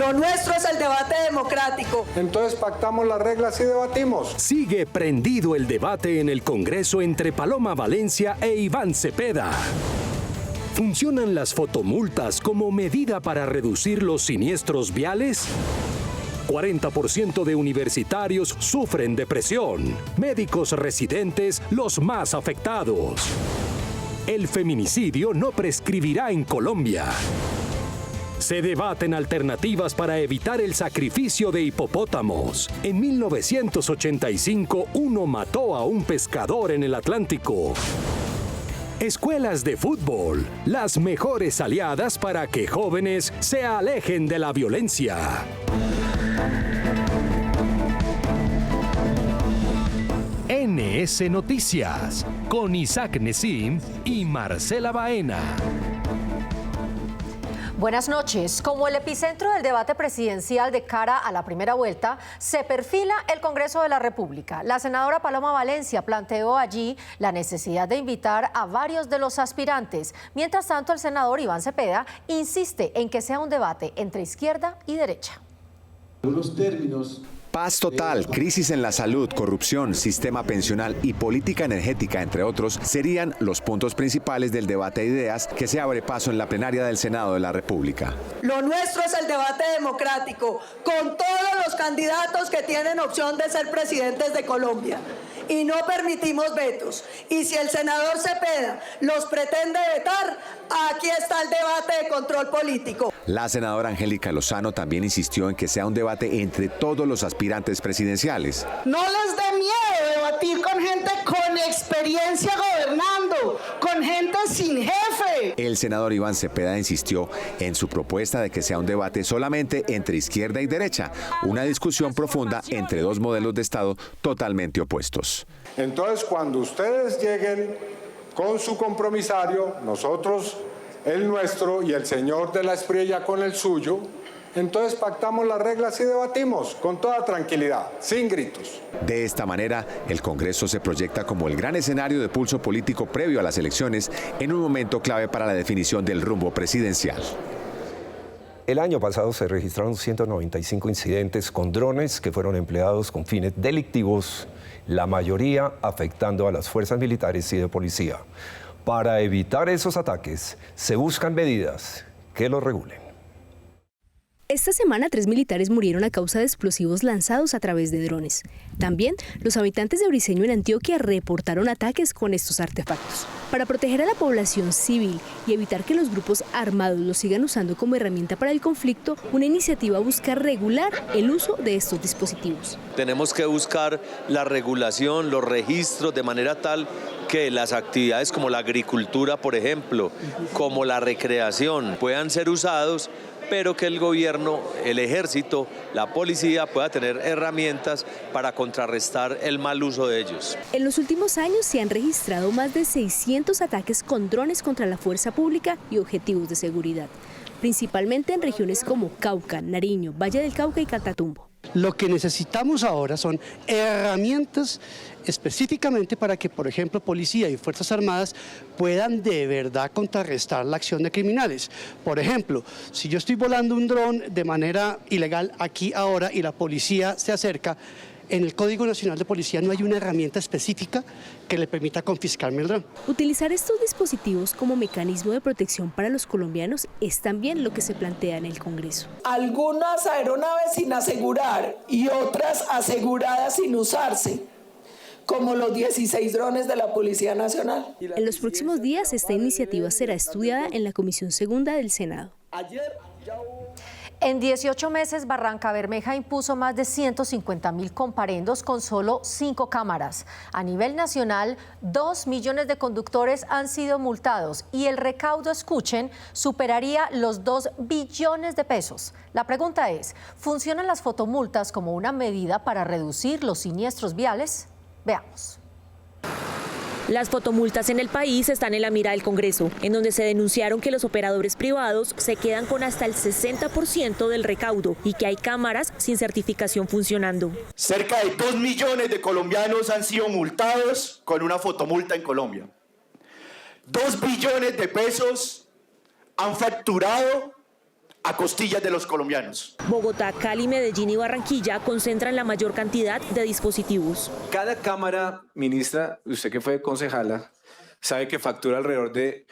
Lo nuestro es el debate democrático. Entonces pactamos las reglas y debatimos. Sigue prendido el debate en el Congreso entre Paloma Valencia e Iván Cepeda. ¿Funcionan las fotomultas como medida para reducir los siniestros viales? 40% de universitarios sufren depresión. Médicos residentes los más afectados. El feminicidio no prescribirá en Colombia. Se debaten alternativas para evitar el sacrificio de hipopótamos. En 1985, uno mató a un pescador en el Atlántico. Escuelas de fútbol, las mejores aliadas para que jóvenes se alejen de la violencia. NS Noticias, con Isaac Nesim y Marcela Baena. Buenas noches. Como el epicentro del debate presidencial de cara a la primera vuelta, se perfila el Congreso de la República. La senadora Paloma Valencia planteó allí la necesidad de invitar a varios de los aspirantes. Mientras tanto, el senador Iván Cepeda insiste en que sea un debate entre izquierda y derecha. Unos términos. Paz total, crisis en la salud, corrupción, sistema pensional y política energética, entre otros, serían los puntos principales del debate de ideas que se abre paso en la plenaria del Senado de la República. Lo nuestro es el debate democrático, con todos los candidatos que tienen opción de ser presidentes de Colombia. Y no permitimos vetos. Y si el senador Cepeda los pretende vetar, aquí está el debate de control político. La senadora Angélica Lozano también insistió en que sea un debate entre todos los aspirantes presidenciales. No les dé miedo debatir con gente con experiencia gobernando, con gente sin jefe. El senador Iván Cepeda insistió en su propuesta de que sea un debate solamente entre izquierda y derecha, una discusión profunda entre dos modelos de Estado totalmente opuestos. Entonces, cuando ustedes lleguen con su compromisario, nosotros el nuestro y el señor de la Espriella con el suyo, entonces pactamos las reglas y debatimos con toda tranquilidad, sin gritos. De esta manera, el Congreso se proyecta como el gran escenario de pulso político previo a las elecciones, en un momento clave para la definición del rumbo presidencial. El año pasado se registraron 195 incidentes con drones que fueron empleados con fines delictivos, la mayoría afectando a las fuerzas militares y de policía. Para evitar esos ataques, se buscan medidas que los regulen. Esta semana 3 militares murieron a causa de explosivos lanzados a través de drones. También los habitantes de Briceño en Antioquia reportaron ataques con estos artefactos. Para proteger a la población civil y evitar que los grupos armados los sigan usando como herramienta para el conflicto, una iniciativa busca regular el uso de estos dispositivos. Tenemos que buscar la regulación, los registros de manera tal que las actividades como la agricultura, por ejemplo, como la recreación, puedan ser usados, pero que el gobierno, el ejército, la policía pueda tener herramientas para contrarrestar el mal uso de ellos. En los últimos años se han registrado más de 600 ataques con drones contra la fuerza pública y objetivos de seguridad, principalmente en regiones como Cauca, Nariño, Valle del Cauca y Catatumbo. Lo que necesitamos ahora son herramientas específicamente para que, por ejemplo, policía y Fuerzas Armadas puedan de verdad contrarrestar la acción de criminales. Por ejemplo, si yo estoy volando un dron de manera ilegal aquí ahora y la policía se acerca, en el Código Nacional de Policía no hay una herramienta específica que le permita confiscarme el dron. Utilizar estos dispositivos como mecanismo de protección para los colombianos es también lo que se plantea en el Congreso. Algunas aeronaves sin asegurar y otras aseguradas sin usarse, como los 16 drones de la Policía Nacional. En los próximos días esta iniciativa será estudiada en la Comisión Segunda del Senado. En 18 meses, Barrancabermeja impuso más de 150.000 comparendos con solo 5 cámaras. A nivel nacional, 2 millones de conductores han sido multados y el recaudo, escuchen, superaría los 2 billones de pesos. La pregunta es, ¿funcionan las fotomultas como una medida para reducir los siniestros viales? Veamos. Las fotomultas en el país están en la mira del Congreso, en donde se denunciaron que los operadores privados se quedan con hasta el 60% del recaudo y que hay cámaras sin certificación funcionando. Cerca de 2 millones de colombianos han sido multados con una fotomulta en Colombia. 2 billones de pesos han facturado a costillas de los colombianos. Bogotá, Cali, Medellín y Barranquilla concentran la mayor cantidad de dispositivos. Cada cámara, ministra, usted que fue concejala, sabe que factura alrededor de,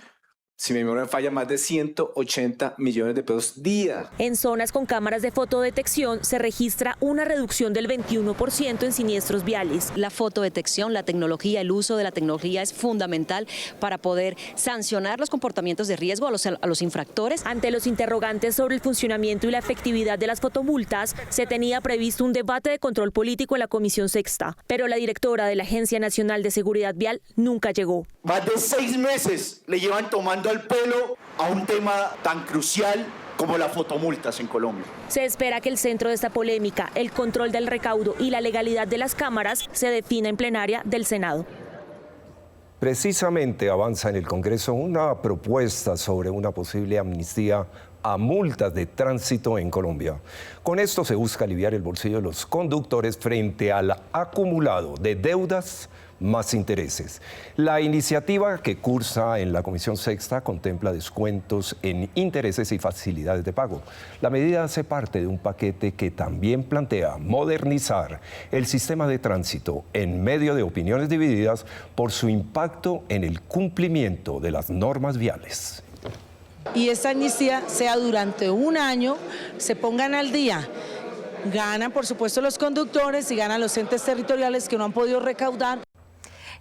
si mi memoria falla, más de 180 millones de pesos día. En zonas con cámaras de fotodetección se registra una reducción del 21% en siniestros viales. La fotodetección, la tecnología, el uso de la tecnología es fundamental para poder sancionar los comportamientos de riesgo a los infractores. Ante los interrogantes sobre el funcionamiento y la efectividad de las fotomultas, se tenía previsto un debate de control político en la Comisión Sexta, pero la directora de la Agencia Nacional de Seguridad Vial nunca llegó. Más de 6 meses le llevan tomando el pelo a un tema tan crucial como las fotomultas en Colombia. Se espera que el centro de esta polémica, el control del recaudo y la legalidad de las cámaras, se defina en plenaria del Senado. Precisamente avanza en el Congreso una propuesta sobre una posible amnistía a multas de tránsito en Colombia. Con esto se busca aliviar el bolsillo de los conductores frente al acumulado de deudas más intereses. La iniciativa que cursa en la Comisión Sexta contempla descuentos en intereses y facilidades de pago. La medida hace parte de un paquete que también plantea modernizar el sistema de tránsito en medio de opiniones divididas por su impacto en el cumplimiento de las normas viales. Y esta amnistía sea durante un año, se pongan al día. Ganan, por supuesto, los conductores y ganan los entes territoriales que no han podido recaudar.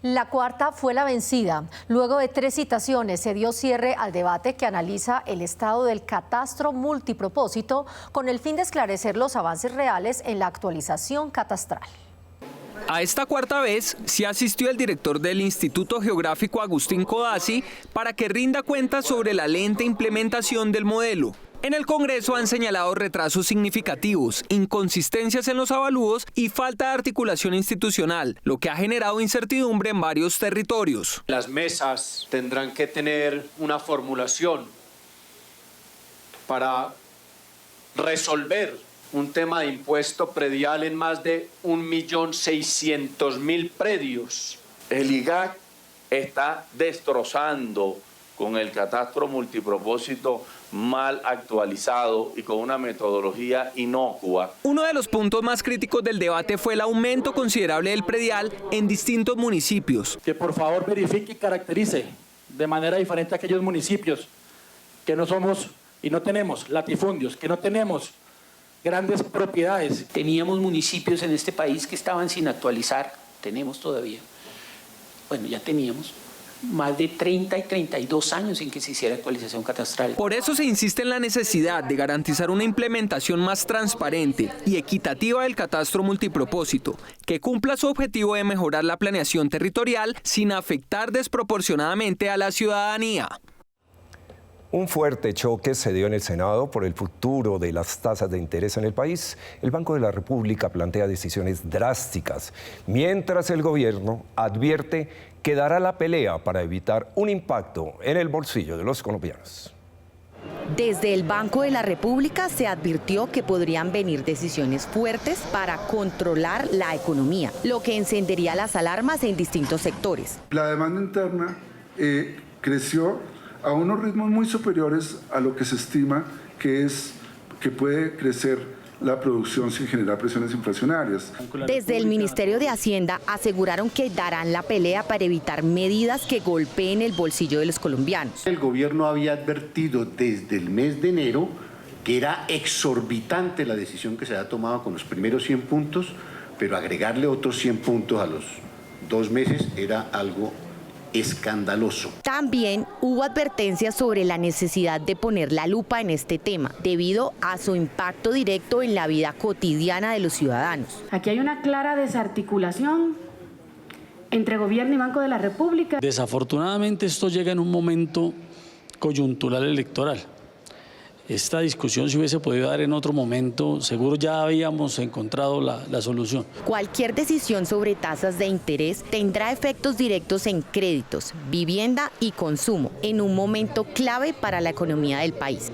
La cuarta fue la vencida. Luego de 3 citaciones se dio cierre al debate que analiza el estado del catastro multipropósito con el fin de esclarecer los avances reales en la actualización catastral. A esta cuarta vez sí asistió el director del Instituto Geográfico, Agustín Codazzi, para que rinda cuenta sobre la lenta implementación del modelo. En el Congreso han señalado retrasos significativos, inconsistencias en los avalúos y falta de articulación institucional, lo que ha generado incertidumbre en varios territorios. Las mesas tendrán que tener una formulación para resolver un tema de impuesto predial en más de 1.600.000 predios. El IGAC está destrozando con el catastro multipropósito mal actualizado y con una metodología inocua. Uno de los puntos más críticos del debate fue el aumento considerable del predial en distintos municipios. Que por favor verifique y caracterice de manera diferente a aquellos municipios que no somos y no tenemos latifundios, que no tenemos grandes propiedades. Teníamos municipios en este país que estaban sin actualizar, tenemos todavía, bueno, ya teníamos más de 30 y 32 años sin que se hiciera actualización catastral. Por eso se insiste en la necesidad de garantizar una implementación más transparente y equitativa del catastro multipropósito, que cumpla su objetivo de mejorar la planeación territorial sin afectar desproporcionadamente a la ciudadanía. Un fuerte choque se dio en el Senado por el futuro de las tasas de interés en el país. El Banco de la República plantea decisiones drásticas, mientras el gobierno advierte que dará la pelea para evitar un impacto en el bolsillo de los colombianos. Desde el Banco de la República se advirtió que podrían venir decisiones fuertes para controlar la economía, lo que encendería las alarmas en distintos sectores. La demanda interna creció a unos ritmos muy superiores a lo que se estima que puede crecer la producción sin generar presiones inflacionarias. Desde el Ministerio de Hacienda aseguraron que darán la pelea para evitar medidas que golpeen el bolsillo de los colombianos. El gobierno había advertido desde el mes de enero que era exorbitante la decisión que se había tomado con los primeros 100 puntos, pero agregarle otros 100 puntos a los 2 meses era algo escandaloso. También hubo advertencias sobre la necesidad de poner la lupa en este tema, debido a su impacto directo en la vida cotidiana de los ciudadanos. Aquí hay una clara desarticulación entre gobierno y Banco de la República. Desafortunadamente esto llega en un momento coyuntural electoral. Esta discusión se hubiese podido dar en otro momento, seguro ya habíamos encontrado la solución. Cualquier decisión sobre tasas de interés tendrá efectos directos en créditos, vivienda y consumo, en un momento clave para la economía del país.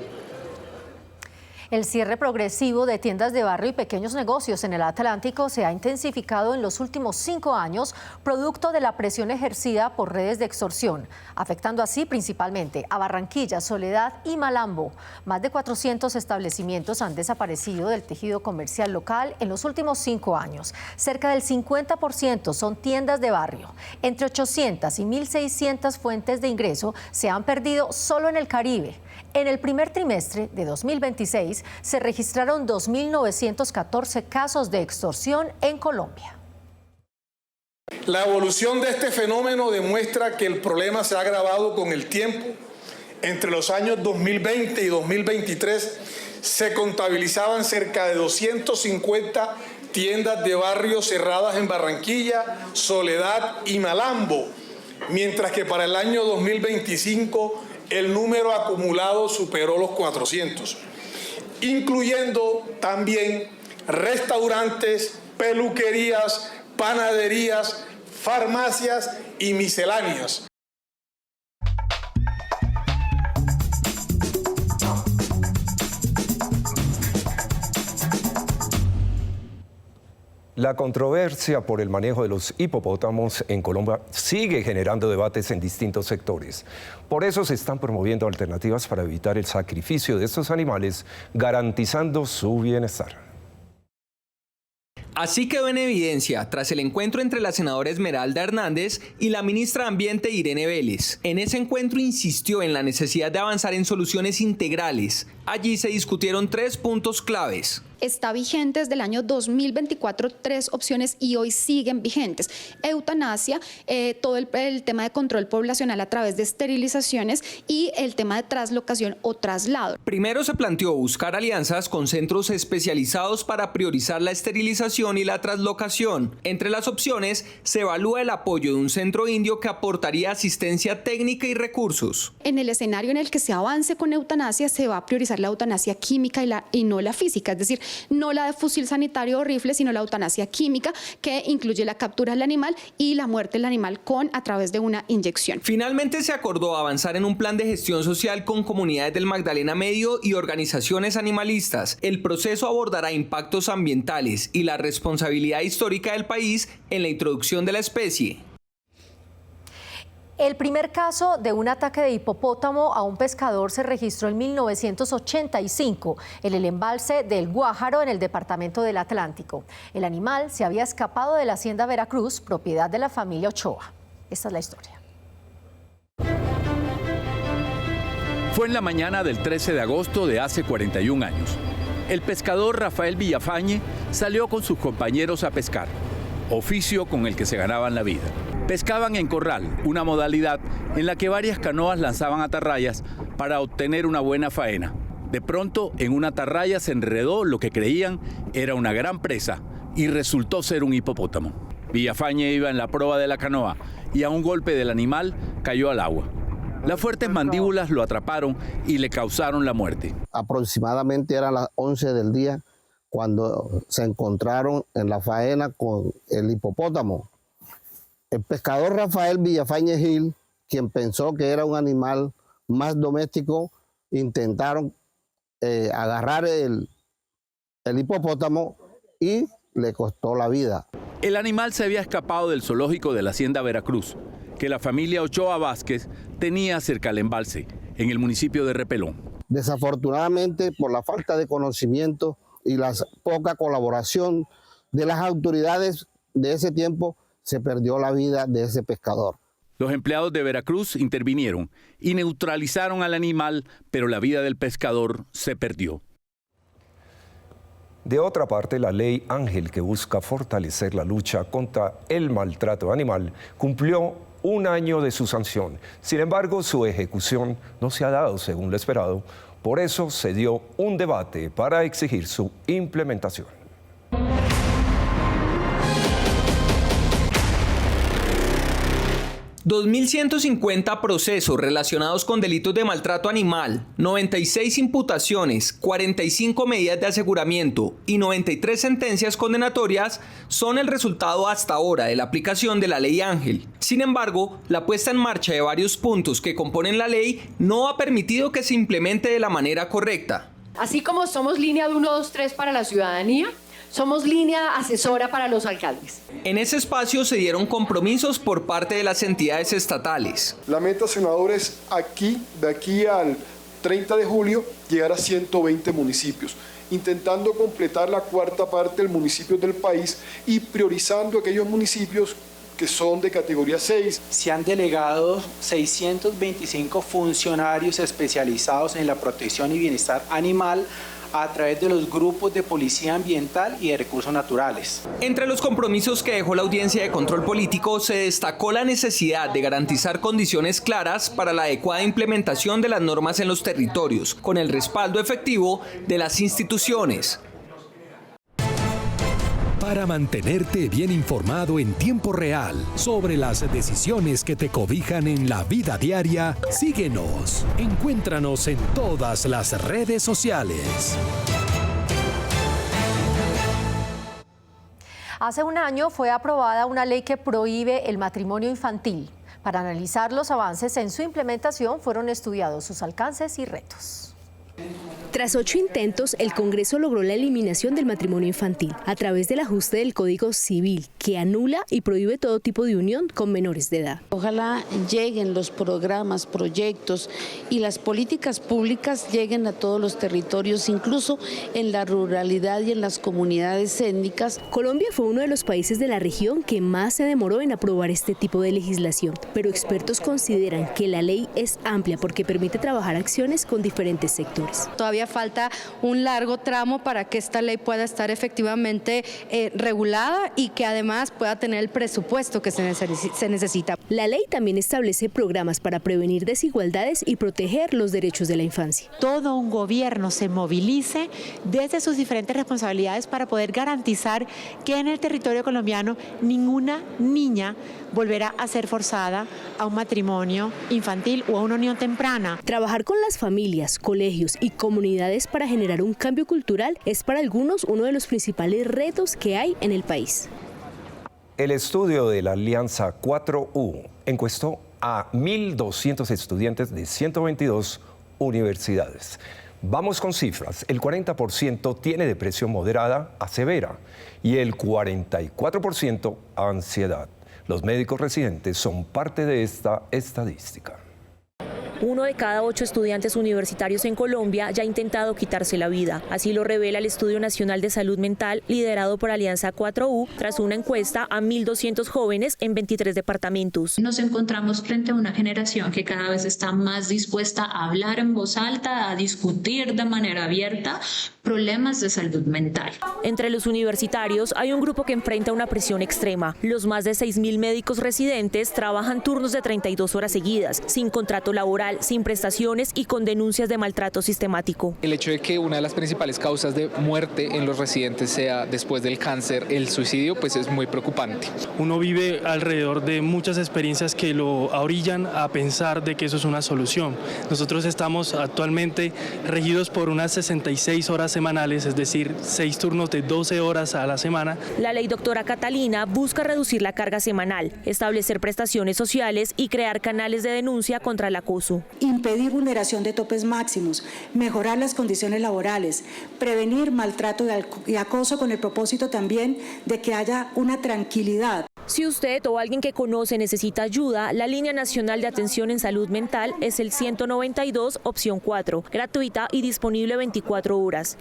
El cierre progresivo de tiendas de barrio y pequeños negocios en el Atlántico se ha intensificado en los últimos 5 años, producto de la presión ejercida por redes de extorsión, afectando así principalmente a Barranquilla, Soledad y Malambo. Más de 400 establecimientos han desaparecido del tejido comercial local en los últimos 5 años. Cerca del 50% son tiendas de barrio. Entre 800 y 1.600 fuentes de ingreso se han perdido solo en el Caribe. En el primer trimestre de 2026 se registraron 2.914 casos de extorsión en Colombia. La evolución de este fenómeno demuestra que el problema se ha agravado con el tiempo. Entre los años 2020 y 2023 se contabilizaban cerca de 250 tiendas de barrio cerradas en Barranquilla, Soledad y Malambo, mientras que para el año 2025 el número acumulado superó los 400, incluyendo también restaurantes, peluquerías, panaderías, farmacias y misceláneas. La controversia por el manejo de los hipopótamos en Colombia sigue generando debates en distintos sectores. Por eso se están promoviendo alternativas para evitar el sacrificio de estos animales, garantizando su bienestar. Así quedó en evidencia tras el encuentro entre la senadora Esmeralda Hernández y la ministra de Ambiente Irene Vélez. En ese encuentro insistió en la necesidad de avanzar en soluciones integrales. Allí se discutieron 3 puntos claves. Está vigente desde el año 2024 3 opciones y hoy siguen vigentes. Eutanasia, todo el tema de control poblacional a través de esterilizaciones y el tema de traslocación o traslado. Primero se planteó buscar alianzas con centros especializados para priorizar la esterilización y la traslocación. Entre las opciones se evalúa el apoyo de un centro indio que aportaría asistencia técnica y recursos. En el escenario en el que se avance con eutanasia se va a priorizar la eutanasia química y no la física, es decir, no la de fusil sanitario o rifle, sino la eutanasia química, que incluye la captura del animal y la muerte del animal a través de una inyección. Finalmente se acordó avanzar en un plan de gestión social con comunidades del Magdalena Medio y organizaciones animalistas. El proceso abordará impactos ambientales y la responsabilidad histórica del país en la introducción de la especie. El primer caso de un ataque de hipopótamo a un pescador se registró en 1985 en el embalse del Guájaro, en el departamento del Atlántico. El animal se había escapado de la hacienda Veracruz, propiedad de la familia Ochoa. Esta es la historia. Fue en la mañana del 13 de agosto de hace 41 años. El pescador Rafael Villafañe salió con sus compañeros a pescar, oficio con el que se ganaban la vida. Pescaban en corral, una modalidad en la que varias canoas lanzaban atarrayas para obtener una buena faena. De pronto, en una atarraya se enredó lo que creían era una gran presa y resultó ser un hipopótamo. Villafañe iba en la proa de la canoa y a un golpe del animal cayó al agua. Las fuertes mandíbulas lo atraparon y le causaron la muerte. Aproximadamente eran las 11 del día cuando se encontraron en la faena con el hipopótamo. El pescador Rafael Villafañe Gil, quien pensó que era un animal más doméstico, intentaron agarrar el hipopótamo y le costó la vida. El animal se había escapado del zoológico de la hacienda Veracruz, que la familia Ochoa Vázquez tenía cerca al embalse, en el municipio de Repelón. Desafortunadamente, por la falta de conocimiento y la poca colaboración de las autoridades de ese tiempo, se perdió la vida de ese pescador. Los empleados de Veracruz intervinieron y neutralizaron al animal, pero la vida del pescador se perdió. De otra parte, la ley Ángel, que busca fortalecer la lucha contra el maltrato animal, cumplió 1 año de su sanción. Sin embargo, su ejecución no se ha dado según lo esperado. Por eso se dio un debate para exigir su implementación. 2.150 procesos relacionados con delitos de maltrato animal, 96 imputaciones, 45 medidas de aseguramiento y 93 sentencias condenatorias son el resultado hasta ahora de la aplicación de la ley Ángel. Sin embargo, la puesta en marcha de varios puntos que componen la ley no ha permitido que se implemente de la manera correcta. Así como somos línea de 123 para la ciudadanía, somos línea asesora para los alcaldes. En ese espacio se dieron compromisos por parte de las entidades estatales. La meta, senador, es de aquí al 30 de julio, llegar a 120 municipios, intentando completar la cuarta parte del municipio del país y priorizando aquellos municipios que son de categoría 6. Se han delegado 625 funcionarios especializados en la protección y bienestar animal a través de los grupos de policía ambiental y de recursos naturales. Entre los compromisos que dejó la audiencia de control político se destacó la necesidad de garantizar condiciones claras para la adecuada implementación de las normas en los territorios, con el respaldo efectivo de las instituciones. Para mantenerte bien informado en tiempo real sobre las decisiones que te cobijan en la vida diaria, síguenos. Encuéntranos en todas las redes sociales. Hace un año fue aprobada una ley que prohíbe el matrimonio infantil. Para analizar los avances en su implementación fueron estudiados sus alcances y retos. Tras 8 intentos, el Congreso logró la eliminación del matrimonio infantil a través del ajuste del Código Civil, que anula y prohíbe todo tipo de unión con menores de edad. Ojalá lleguen los programas, proyectos y las políticas públicas lleguen a todos los territorios, incluso en la ruralidad y en las comunidades étnicas. Colombia fue uno de los países de la región que más se demoró en aprobar este tipo de legislación, pero expertos consideran que la ley es amplia porque permite trabajar acciones con diferentes sectores. Todavía falta un largo tramo para que esta ley pueda estar efectivamente regulada y que además pueda tener el presupuesto que se necesita. La ley también establece programas para prevenir desigualdades y proteger los derechos de la infancia. Todo un gobierno se movilice desde sus diferentes responsabilidades para poder garantizar que en el territorio colombiano ninguna niña volverá a ser forzada a un matrimonio infantil o a una unión temprana. Trabajar con las familias, colegios y comunidades para generar un cambio cultural es para algunos uno de los principales retos que hay en el país. El estudio de la Alianza 4U encuestó a 1.200 estudiantes de 122 universidades. Vamos con cifras. El 40% tiene depresión moderada a severa y el 44% ansiedad. Los médicos residentes son parte de esta estadística. 1 de cada 8 estudiantes universitarios en Colombia ya ha intentado quitarse la vida. Así lo revela el Estudio Nacional de Salud Mental, liderado por Alianza 4U, tras una encuesta a 1.200 jóvenes en 23 departamentos. Nos encontramos frente a una generación que cada vez está más dispuesta a hablar en voz alta, a discutir de manera abierta problemas de salud mental. Entre los universitarios hay un grupo que enfrenta una presión extrema. Los más de 6.000 médicos residentes trabajan turnos de 32 horas seguidas, sin contrato laboral, sin prestaciones y con denuncias de maltrato sistemático. El hecho de que una de las principales causas de muerte en los residentes sea después del cáncer, el suicidio, pues es muy preocupante. Uno vive alrededor de muchas experiencias que lo orillan a pensar de que eso es una solución. Nosotros estamos actualmente regidos por unas 66 horas semanales, es decir, 6 turnos de 12 horas a la semana. La ley doctora Catalina busca reducir la carga semanal, establecer prestaciones sociales y crear canales de denuncia contra el acoso. Impedir vulneración de topes máximos, mejorar las condiciones laborales, prevenir maltrato y acoso con el propósito también de que haya una tranquilidad. Si usted o alguien que conoce necesita ayuda, la Línea Nacional de Atención en Salud Mental es el 192, opción 4, gratuita y disponible 24 horas.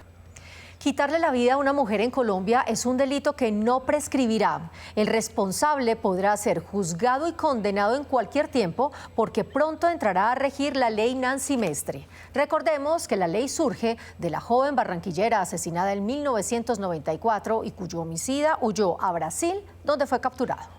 Quitarle la vida a una mujer en Colombia es un delito que no prescribirá. El responsable podrá ser juzgado y condenado en cualquier tiempo porque pronto entrará a regir la ley Nancy Mestre. Recordemos que la ley surge de la joven barranquillera asesinada en 1994 y cuyo homicida huyó a Brasil, donde fue capturado.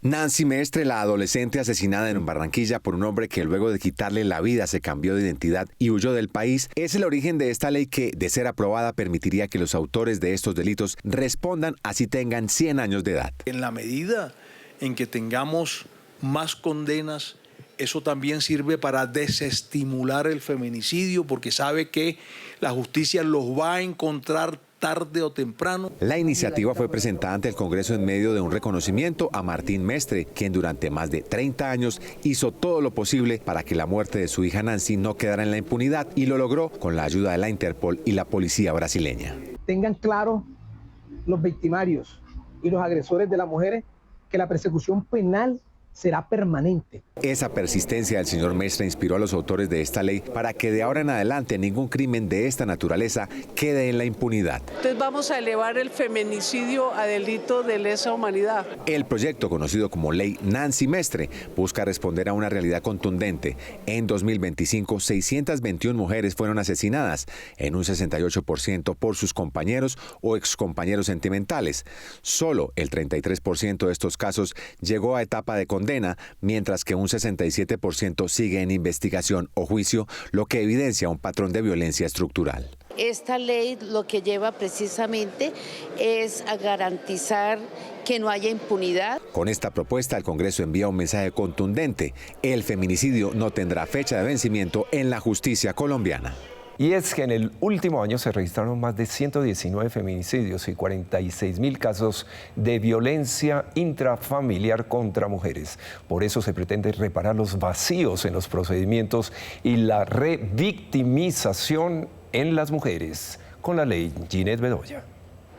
Nancy Mestre, la adolescente asesinada en Barranquilla por un hombre que luego de quitarle la vida se cambió de identidad y huyó del país, es el origen de esta ley que, de ser aprobada, permitiría que los autores de estos delitos respondan así tengan 100 años de edad. En la medida en que tengamos más condenas, eso también sirve para desestimular el feminicidio, porque sabe que la justicia los va a encontrar tarde o temprano. La iniciativa fue presentada ante el Congreso en medio de un reconocimiento a Martín Mestre, quien durante más de 30 años hizo todo lo posible para que la muerte de su hija Nancy no quedara en la impunidad, y lo logró con la ayuda de la Interpol y la policía brasileña. Tengan claro los victimarios y los agresores de las mujeres que la persecución penal será permanente. Esa persistencia del señor Mestre inspiró a los autores de esta ley para que de ahora en adelante ningún crimen de esta naturaleza quede en la impunidad. Entonces vamos a elevar el feminicidio a delito de lesa humanidad. El proyecto, conocido como Ley Nancy Mestre, busca responder a una realidad contundente. En 2025, 621 mujeres fueron asesinadas, en un 68% por sus compañeros o excompañeros sentimentales. Solo el 33% de estos casos llegó a etapa de condena, mientras que un 67% sigue en investigación o juicio, lo que evidencia un patrón de violencia estructural. Esta ley lo que lleva precisamente es a garantizar que no haya impunidad. Con esta propuesta, el Congreso envía un mensaje contundente: el feminicidio no tendrá fecha de vencimiento en la justicia colombiana. Y es que en el último año se registraron más de 119 feminicidios y 46.000 casos de violencia intrafamiliar contra mujeres. Por eso se pretende reparar los vacíos en los procedimientos y la revictimización en las mujeres con la ley Ginette Bedoya.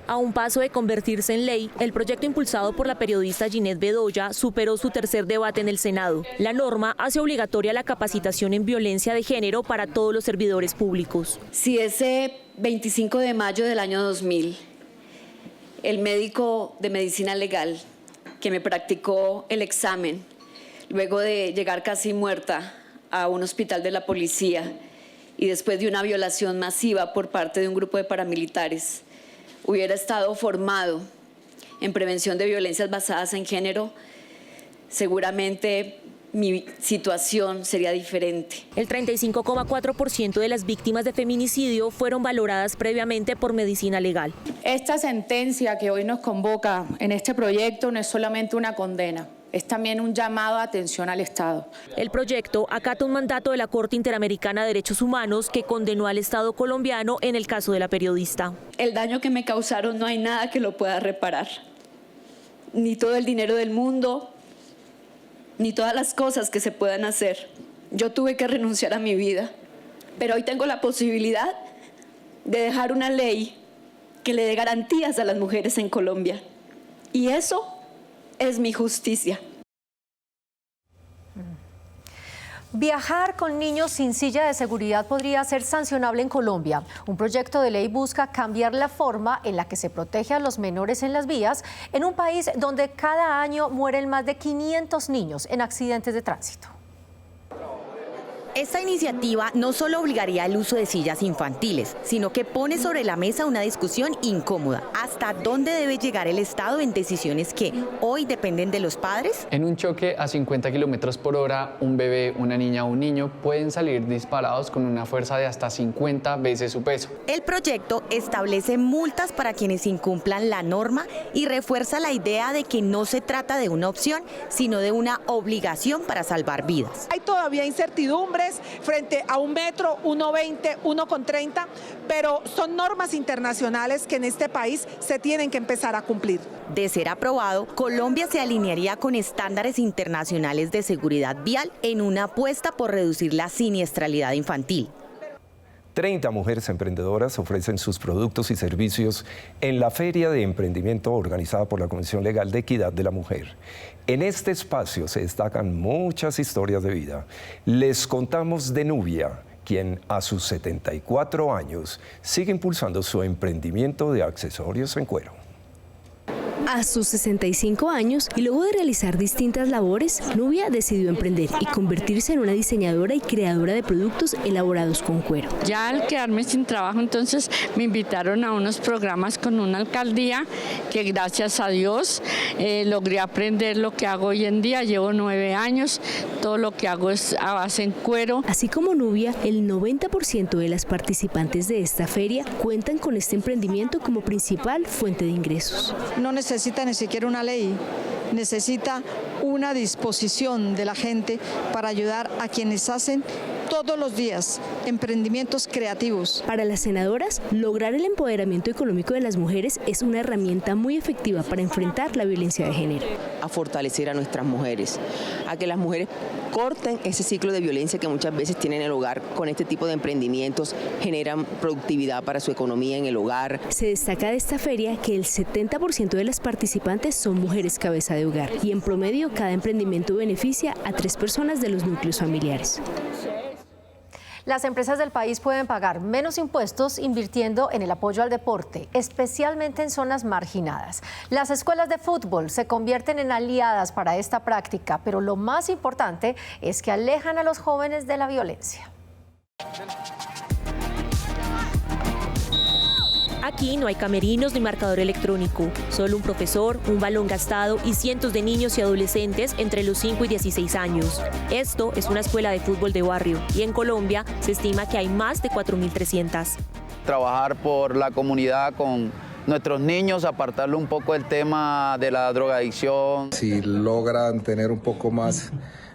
A un paso de convertirse en ley, el proyecto impulsado por la periodista Ginette Bedoya superó su tercer debate en el Senado. La norma hace obligatoria la capacitación en violencia de género para todos los servidores públicos. Si ese 25 de mayo del año 2000, el médico de medicina legal que me practicó el examen, luego de llegar casi muerta a un hospital de la policía y después de una violación masiva por parte de un grupo de paramilitares, hubiera estado formado en prevención de violencias basadas en género, seguramente mi situación sería diferente. El 35,4% de las víctimas de feminicidio fueron valoradas previamente por medicina legal. Esta sentencia que hoy nos convoca en este proyecto no es solamente una condena, es también un llamado a atención al Estado. El proyecto acata un mandato de la Corte Interamericana de Derechos Humanos que condenó al Estado colombiano en el caso de la periodista. El daño que me causaron no hay nada que lo pueda reparar. Ni todo el dinero del mundo, ni todas las cosas que se puedan hacer. Yo tuve que renunciar a mi vida, pero hoy tengo la posibilidad de dejar una ley que le dé garantías a las mujeres en Colombia. Y eso es mi justicia. Viajar con niños sin silla de seguridad podría ser sancionable en Colombia. Un proyecto de ley busca cambiar la forma en la que se protege a los menores en las vías en un país donde cada año mueren más de 500 niños en accidentes de tránsito. Esta iniciativa no solo obligaría al uso de sillas infantiles, sino que pone sobre la mesa una discusión incómoda. ¿Hasta dónde debe llegar el Estado en decisiones que hoy dependen de los padres? En un choque a 50 kilómetros por hora, un bebé, una niña o un niño pueden salir disparados con una fuerza de hasta 50 veces su peso. El proyecto establece multas para quienes incumplan la norma y refuerza la idea de que no se trata de una opción, sino de una obligación para salvar vidas. Hay todavía incertidumbre frente a 1 metro, 1,20, 1,30, pero son normas internacionales que en este país se tienen que empezar a cumplir. De ser aprobado, Colombia se alinearía con estándares internacionales de seguridad vial en una apuesta por reducir la siniestralidad infantil. 30 mujeres emprendedoras ofrecen sus productos y servicios en la Feria de Emprendimiento organizada por la Comisión Legal de Equidad de la Mujer. En este espacio se destacan muchas historias de vida. Les contamos de Nubia, quien a sus 74 años sigue impulsando su emprendimiento de accesorios en cuero. A sus 65 años y luego de realizar distintas labores, Nubia decidió emprender y convertirse en una diseñadora y creadora de productos elaborados con cuero. Ya al quedarme sin trabajo, entonces me invitaron a unos programas con una alcaldía que gracias a Dios logré aprender lo que hago hoy en día. Llevo 9 años, todo lo que hago es a base en cuero. Así como Nubia, el 90% de las participantes de esta feria cuentan con este emprendimiento como principal fuente de ingresos. No necesita ni siquiera una ley, necesita una disposición de la gente para ayudar a quienes hacen todos los días emprendimientos creativos. Para las senadoras, lograr el empoderamiento económico de las mujeres es una herramienta muy efectiva para enfrentar la violencia de género. A fortalecer a nuestras mujeres, a que las mujeres corten ese ciclo de violencia que muchas veces tienen en el hogar. Con este tipo de emprendimientos generan productividad para su economía en el hogar. Se destaca de esta feria que el 70% de las participantes son mujeres cabeza de hogar y en promedio cada emprendimiento beneficia a 3 personas de los núcleos familiares. Las empresas del país pueden pagar menos impuestos invirtiendo en el apoyo al deporte, especialmente en zonas marginadas. Las escuelas de fútbol se convierten en aliadas para esta práctica, pero lo más importante es que alejan a los jóvenes de la violencia. Aquí no hay camerinos ni marcador electrónico, solo un profesor, un balón gastado y cientos de niños y adolescentes entre los 5 y 16 años. Esto es una escuela de fútbol de barrio y en Colombia se estima que hay más de 4.300. Trabajar por la comunidad con nuestros niños, apartarlo un poco del tema de la drogadicción. Si logran tener un poco más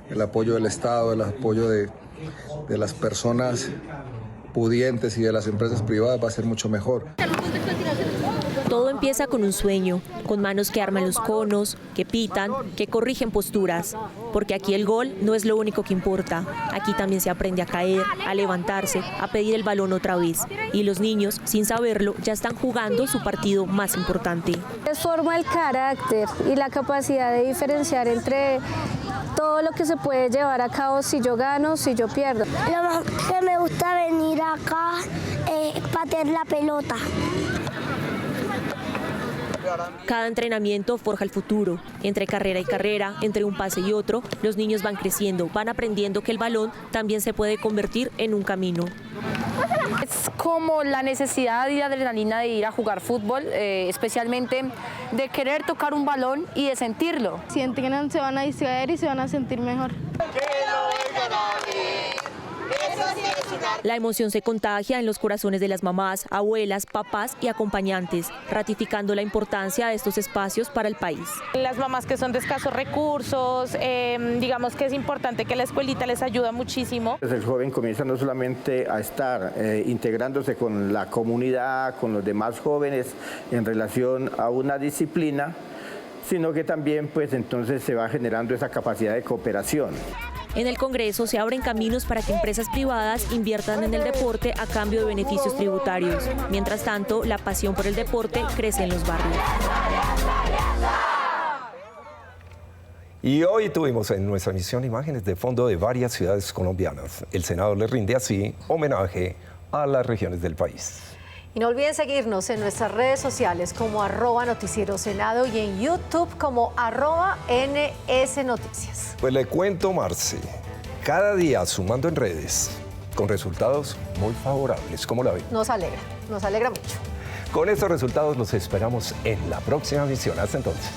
el apoyo del Estado, el apoyo de las personas pudientes y de las empresas privadas, va a ser mucho mejor. Todo empieza con un sueño, con manos que arman los conos, que pitan, que corrigen posturas, porque aquí el gol no es lo único que importa. Aquí también se aprende a caer, a levantarse, a pedir el balón otra vez. Y los niños, sin saberlo, ya están jugando su partido más importante. Forma el carácter y la capacidad de diferenciar entre todo lo que se puede llevar a cabo si yo gano, si yo pierdo. Lo más que me gusta venir acá es patear la pelota. Cada entrenamiento forja el futuro. Entre carrera y carrera, entre un pase y otro, los niños van creciendo, van aprendiendo que el balón también se puede convertir en un camino. Es como la necesidad y adrenalina de ir a jugar fútbol, especialmente de querer tocar un balón y de sentirlo. Sienten que se van a distraer y se van a sentir mejor. La emoción se contagia en los corazones de las mamás, abuelas, papás y acompañantes, ratificando la importancia de estos espacios para el país. Las mamás que son de escasos recursos, digamos que es importante que la escuelita les ayuda muchísimo. El joven comienza no solamente a estar integrándose con la comunidad, con los demás jóvenes en relación a una disciplina, sino que también pues entonces se va generando esa capacidad de cooperación. En el Congreso se abren caminos para que empresas privadas inviertan en el deporte a cambio de beneficios tributarios. Mientras tanto, la pasión por el deporte crece en los barrios. Y hoy tuvimos en nuestra emisión imágenes de fondo de varias ciudades colombianas. El Senado le rinde así homenaje a las regiones del país. Y no olviden seguirnos en nuestras redes sociales como @NoticieroSenado y en YouTube como @NSNoticias. Pues le cuento, Marce, cada día sumando en redes con resultados muy favorables. ¿Cómo la ven? Nos alegra mucho. Con estos resultados los esperamos en la próxima emisión. Hasta entonces.